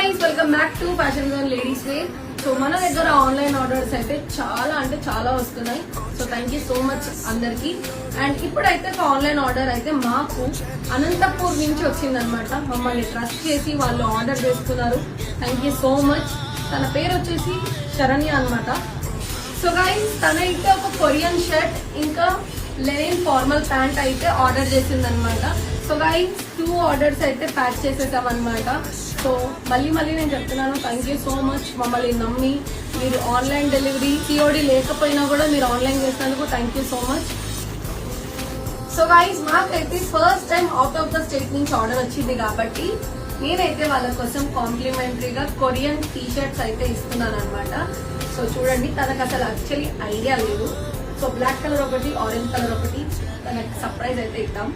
Guys welcome back to fashion zone ladies wear. So మన దగ్గర online orders అయితే చాలా వస్తున్నాయి. So thank you so much అందరికి. అండ్ ఇప్పుడైతే ఒక ఆన్లైన్ ఆర్డర్ అయితే మాకు అనంతపూర్ నుంచి వచ్చిందనమాట. మమ్మల్ని ట్రస్ట్ చేసి వాళ్ళు ఆర్డర్ చేసుకున్నారు. Thank you so much. తన పేరు వచ్చేసి శరణ్య అనమాట. సో గైస్ తనైతే ఒక కొరియన్ షర్ట్ ఇంకా లెనిన్ ఫార్మల్ ప్యాంట్ అయితే ఆర్డర్ చేసిందనమాట. సో గైస్ 2 ఆర్డర్స్ అయితే ప్యాక్ చేసేసాం అనమాట. సో మళ్ళీ నేను చెప్తున్నాను, థ్యాంక్ యూ సో మచ్. మమ్మల్ని నమ్మి మీరు ఆన్లైన్ డెలివరీ సిఓడి లేకపోయినా కూడా మీరు ఆన్లైన్ చేసినందుకు thank you so much. So guys మాకైతే first time out of the state నుంచి ఆర్డర్ వచ్చింది కాబట్టి నేనైతే వాళ్ళ కోసం కాంప్లిమెంటరీగా కొరియన్ టీ షర్ట్స్ అయితే ఇస్తున్నాను అనమాట. సో చూడండి, తనకు అసలు యాక్చువల్లీ ఐడియా లేదు. సో బ్లాక్ కలర్ ఒకటి, ఆరెంజ్ కలర్ ఒకటి తనకు సర్ప్రైజ్ అయితే ఇద్దాం.